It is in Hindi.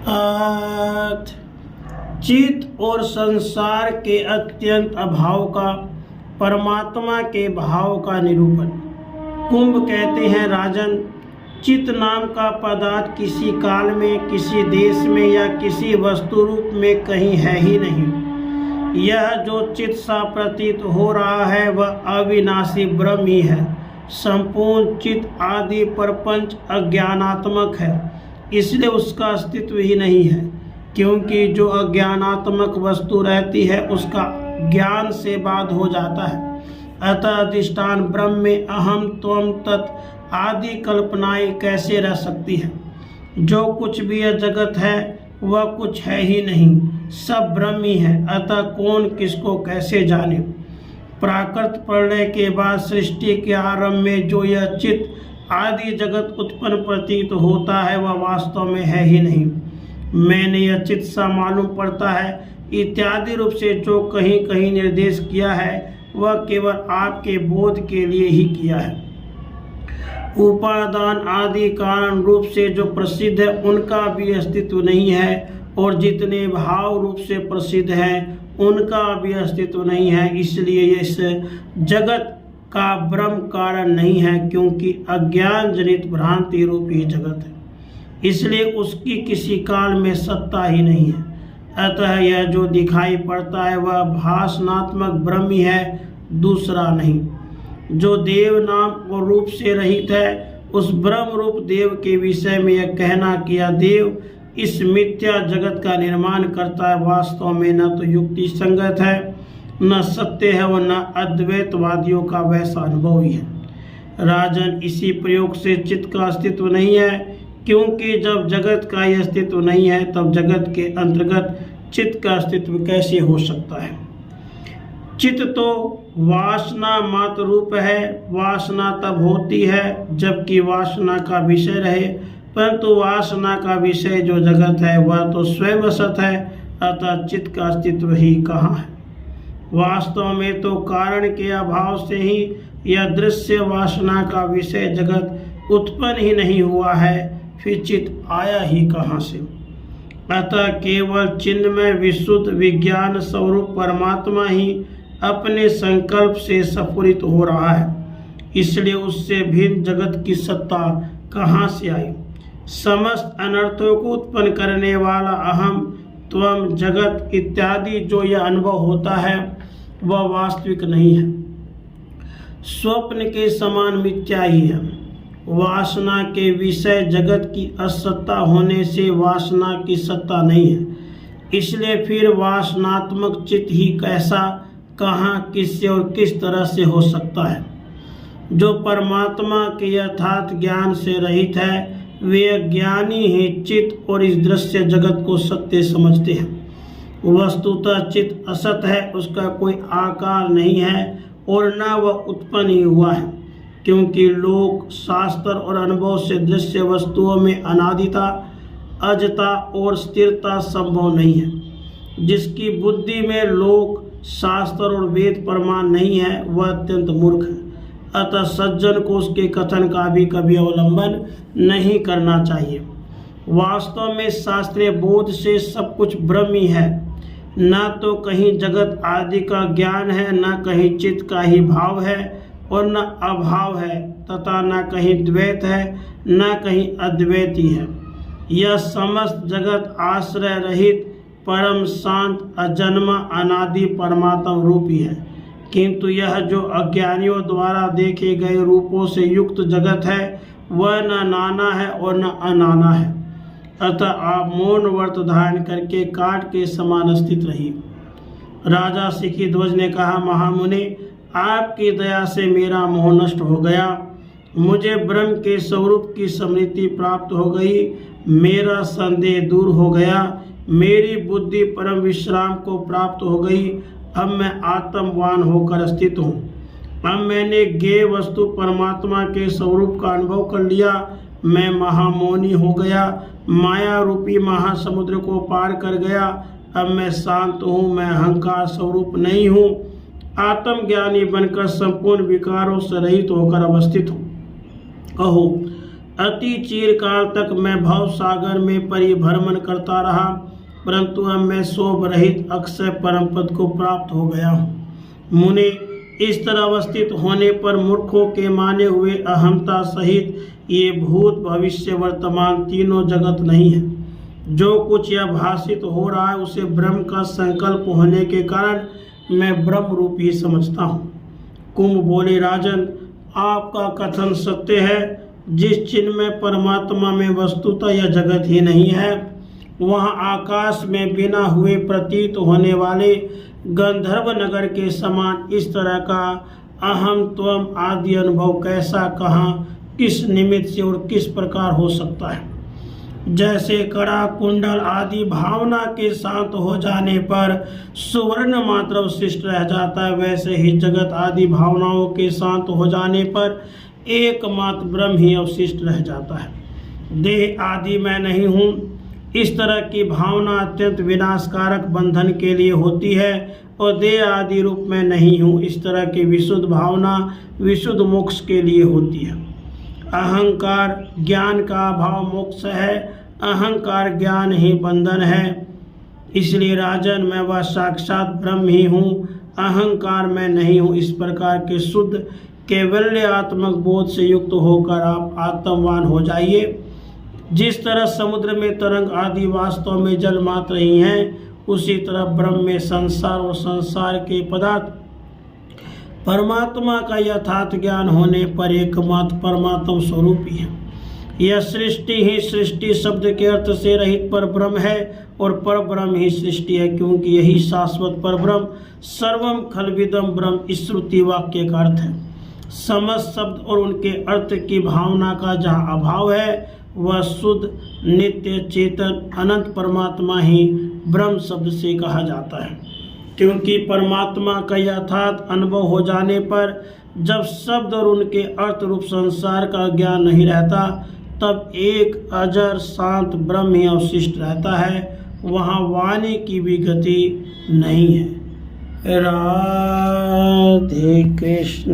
अर्थ चित्त और संसार के अत्यंत अभाव का परमात्मा के भाव का निरूपण। कुंभ कहते हैं, राजन, चित्त नाम का पदार्थ किसी काल में, किसी देश में या किसी वस्तु रूप में कहीं है ही नहीं। यह जो चित्त सा प्रतीत हो रहा है वह अविनाशी ब्रह्म ही है। संपूर्ण चित्त आदि प्रपंच अज्ञानात्मक है, इसलिए उसका अस्तित्व ही नहीं है, क्योंकि जो अज्ञानात्मक वस्तु रहती है उसका ज्ञान से बाध हो जाता है। अतः अधिष्ठान ब्रह्म में अहम त्वम तत् आदि कल्पनाएं कैसे रह सकती है। जो कुछ भी यह जगत है वह कुछ है ही नहीं, सब ब्रह्म ही है। अतः कौन किसको कैसे जाने। प्राकृत प्रलय के बाद सृष्टि के आरंभ में जो यह चित्त आदि जगत उत्पन्न प्रतीत होता है वह वास्तव में है ही नहीं। मैंने यह चित्त सा मालूम पड़ता है इत्यादि रूप से जो कहीं कहीं निर्देश किया है वह केवल आपके बोध के लिए ही किया है। उपादान आदि कारण रूप से जो प्रसिद्ध है उनका भी अस्तित्व नहीं है, और जितने भाव रूप से प्रसिद्ध हैं उनका भी अस्तित्व नहीं है। इसलिए इस जगत का ब्रह्म कारण नहीं है, क्योंकि अज्ञान जनित भ्रांति रूप ही जगत है, इसलिए उसकी किसी काल में सत्ता ही नहीं है। अतः यह जो दिखाई पड़ता है वह भासनात्मक ब्रह्म ही है, दूसरा नहीं। जो देव नाम और रूप से रहित है उस ब्रह्म रूप देव के विषय में यह कहना कि यह देव इस मिथ्या जगत का निर्माण करता है, वास्तव में न तो युक्ति संगत है, न सत्य है और न अद्वैतवादियों का वैसा अनुभव ही है। राजन, इसी प्रयोग से चित्त का अस्तित्व नहीं है, क्योंकि जब जगत का यह अस्तित्व नहीं है तब जगत के अंतर्गत चित्त का अस्तित्व कैसे हो सकता है। चित्त तो वासना मात्र रूप है। वासना तब होती है जबकि वासना का विषय रहे, परंतु वासना का विषय जो जगत है वह तो स्वयं असत है। अतः चित्त का अस्तित्व ही कहाँ है। वास्तव में तो कारण के अभाव से ही यह दृश्य वासना का विषय जगत उत्पन्न ही नहीं हुआ है, फिर चित्त आया ही कहाँ से। अतः केवल चिन्मय विशुद्ध विज्ञान स्वरूप परमात्मा ही अपने संकल्प से स्फुरित हो रहा है, इसलिए उससे भिन्न जगत की सत्ता कहाँ से आई। समस्त अनर्थों को उत्पन्न करने वाला अहम त्वम जगत इत्यादि जो यह अनुभव होता है वह वास्तविक नहीं है, स्वप्न के समान मिथ्या ही है। वासना के विषय जगत की असत्ता होने से वासना की सत्ता नहीं है, इसलिए फिर वासनात्मक चित्त ही कैसा, कहाँ, किससे और किस तरह से हो सकता है। जो परमात्मा के यथार्थ ज्ञान से रहित है वे ज्ञानी ही चित्त और इस दृश्य जगत को सत्य समझते हैं। वस्तुतः चित्त असत है, उसका कोई आकार नहीं है और न वह उत्पन्न ही हुआ है, क्योंकि लोक शास्त्र और अनुभव से दृश्य वस्तुओं में अनादिता, अजता और स्थिरता संभव नहीं है। जिसकी बुद्धि में लोक शास्त्र और वेद प्रमाण नहीं है वह अत्यंत मूर्ख है। अतः सज्जन को उसके कथन का भी कभी अवलंबन नहीं करना चाहिए। वास्तव में शास्त्रीय बोध से सब कुछ ब्रह्म ही है, न तो कहीं जगत आदि का ज्ञान है, न कहीं चित्त का ही भाव है और न अभाव है, तथा न कहीं द्वैत है न कहीं अद्वैत ही है। यह समस्त जगत आश्रय रहित परम शांत अजन्मा अनादि परमात्म रूप ही है, किंतु यह जो अज्ञानियों द्वारा देखे गए रूपों से युक्त जगत है वह न नाना है और न अनाना है। अतः आप मौन व्रत धारण करके काट के समान स्थित रहिए। राजा सिखीध्वज ने कहा, महामुनि, आपकी दया से मेरा मोह नष्ट हो गया, मुझे ब्रह्म के स्वरूप की स्मृति प्राप्त हो गई, मेरा संदेह दूर हो गया, मेरी बुद्धि परम विश्राम को प्राप्त हो गई। अब मैं आत्मवान होकर स्थित हूँ। अब मैंने ज्ञेय वस्तु परमात्मा के स्वरूप का अनुभव कर लिया। मैं महामौनी हो गया, माया रूपी महासमुद्र को पार कर गया। अब मैं शांत हूँ, मैं अहंकार स्वरूप नहीं हूँ, आत्मज्ञानी बनकर संपूर्ण विकारों से रहित होकर अवस्थित हूँ। कहो, अति चिरकाल तक मैं भव सागर में परिभ्रमण करता रहा, परंतु अब मैं शोभ रहित अक्षय परम पद को प्राप्त हो गया हूँ। मुने, इस तरह अवस्थित होने पर मूर्खों के माने हुए अहमता सहित ये भूत भविष्य वर्तमान तीनों जगत नहीं है। जो कुछ यह भाषित हो रहा है उसे ब्रह्म का संकल्प होने के कारण मैं ब्रह्म रूप ही समझता हूँ। कुंभ बोले, राजन, आपका कथन सत्य है। जिस चिन्ह में परमात्मा में वस्तुतः यह जगत ही नहीं है, वहाँ आकाश में बिना हुए प्रतीत होने वाले गंधर्व नगर के समान इस तरह का अहम त्वम आदि अनुभव कैसा, कहाँ, किस निमित्त से और किस प्रकार हो सकता है। जैसे कड़ा कुंडल आदि भावना के शांत हो जाने पर सुवर्ण मात्र अवशिष्ट रह जाता है, वैसे ही जगत आदि भावनाओं के शांत हो जाने पर एकमात्र ब्रह्म ही अवशिष्ट रह जाता है। देह आदि मैं नहीं हूँ, इस तरह की भावना अत्यंत विनाशकारक बंधन के लिए होती है, और देह आदि रूप में नहीं हूँ, इस तरह की विशुद्ध भावना विशुद्ध मोक्ष के लिए होती है। अहंकार ज्ञान का अभाव मोक्ष है, अहंकार ज्ञान ही बंधन है। इसलिए राजन, मैं वह साक्षात ब्रह्म ही हूँ, अहंकार मैं नहीं हूँ। इस प्रकार के शुद्ध कैवल्यात्मक बोध से युक्त होकर आप आत्मवान हो जाइए। जिस तरह समुद्र में तरंग आदि वास्तव में जल मात्र ही हैं, उसी तरह ब्रह्म में संसार और संसार के पदार्थ परमात्मा का यथार्थ ज्ञान होने पर एकमात्र परमात्म स्वरूप ही है। यह सृष्टि ही सृष्टि शब्द के अर्थ से रहित पर ब्रह्म है, और पर ब्रह्म ही सृष्टि है, क्योंकि यही शाश्वत पर ब्रह्म सर्वम खलविदम ब्रह्म इस श्रुति वाक्य का अर्थ है। समस्त शब्द और उनके अर्थ की भावना का जहाँ अभाव है, वह शुद्ध नित्य चेतन अनंत परमात्मा ही ब्रह्म शब्द से कहा जाता है। क्योंकि परमात्मा का यथार्थ अनुभव हो जाने पर जब शब्द और उनके अर्थ रूप संसार का ज्ञान नहीं रहता, तब एक अजर शांत ब्रह्म ही अवशिष्ट रहता है, वहाँ वाणी की भी गति नहीं है। राधे कृष्ण।